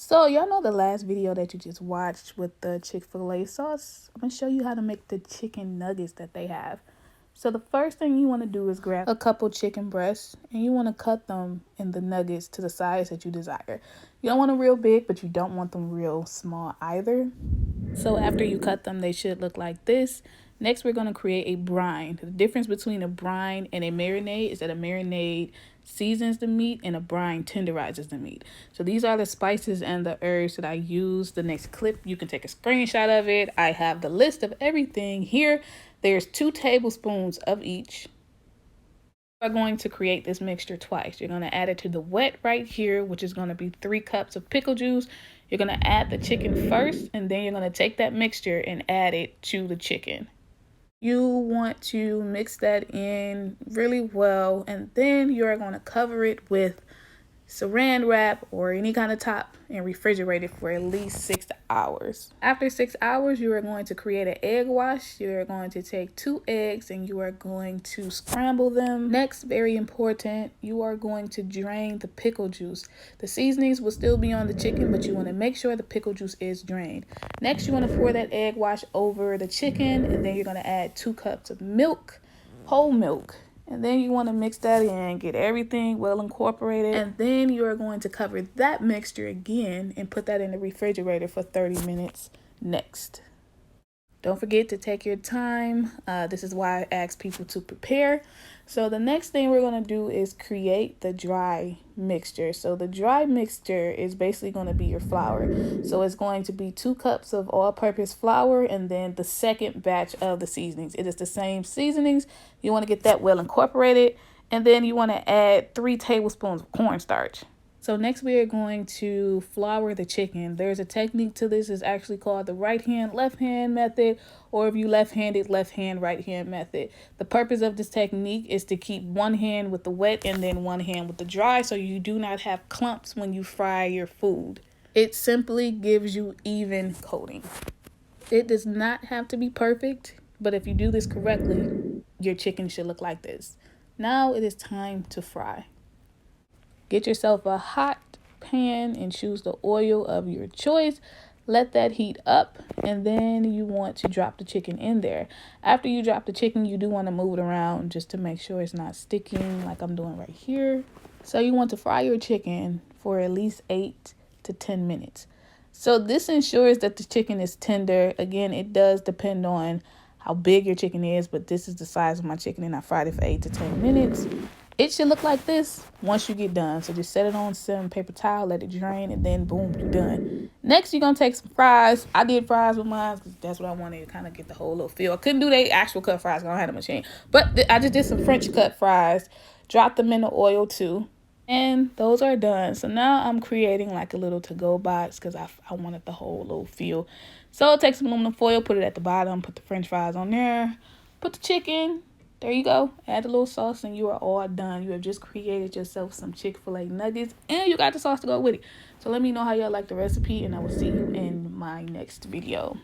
So y'all know the last video that you just watched with the Chick-fil-A sauce? I'm going to show you how to make the chicken nuggets that they have. So the first thing you want to do is grab a couple chicken breasts and you want to cut them in the nuggets to the size that you desire. You don't want them real big, but you don't want them real small either. So after you cut them, they should look like this. Next, we're going to create a brine. The difference between a brine and a marinade is that a marinade seasons the meat and a brine tenderizes the meat. So these are the spices and the herbs that I use. The next clip, you can take a screenshot of it. I have the list of everything here. There's 2 tablespoons of each. We're going to create this mixture twice. You're going to add it to the wet right here, which is going to be 3 cups of pickle juice. You're going to add the chicken first, and then you're going to take that mixture and add it to the chicken. You want to mix that in really well, and then you're going to cover it with saran wrap or any kind of top and refrigerate it for at least 6 hours. After 6 hours, you are going to create an egg wash. You're going to take 2 eggs and you are going to scramble them. Next, very important, you are going to drain the pickle juice. The seasonings will still be on the chicken, but you want to make sure the pickle juice is drained. Next, you want to pour that egg wash over the chicken, and then you're going to add 2 cups of milk, whole milk. And then you want to mix that in, get everything well incorporated. And then you are going to cover that mixture again and put that in the refrigerator for 30 minutes next. Don't forget to take your time. This is why I ask people to prepare. So the next thing we're going to do is create the dry mixture. So the dry mixture is basically going to be your flour. So it's going to be 2 cups of all-purpose flour and then the second batch of the seasonings. It is the same seasonings. You want to get that well incorporated. And then you want to add 3 tablespoons of cornstarch. So next we are going to flour the chicken. There's a technique to this. It's actually called the right hand, left hand method, or if you left-handed, left hand, right hand method. The purpose of this technique is to keep one hand with the wet and then one hand with the dry, so you do not have clumps when you fry your food. It simply gives you even coating. It does not have to be perfect, but if you do this correctly, your chicken should look like this. Now it is time to fry. Get yourself a hot pan and choose the oil of your choice. Let that heat up, and then you want to drop the chicken in there. After you drop the chicken, you do want to move it around just to make sure it's not sticking like I'm doing right here. So you want to fry your chicken for at least 8 to 10 minutes. So this ensures that the chicken is tender. Again, it does depend on how big your chicken is, but this is the size of my chicken, and I fried it for 8 to 10 minutes. It should look like this once you get done. So just set it on some paper towel, let it drain, and then boom, you're done. Next, you're going to take some fries. I did fries with mine because that's what I wanted to kind of get the whole little feel. I couldn't do the actual cut fries because I don't have a machine. But I just did some French cut fries. Dropped them in the oil too. And those are done. So now I'm creating like a little to-go box because I wanted the whole little feel. So take some aluminum foil, put it at the bottom, put the French fries on there, put the chicken. There you go. Add a little sauce and you are all done. You have just created yourself some Chick-fil-A nuggets and you got the sauce to go with it. So let me know how y'all like the recipe, and I will see you in my next video.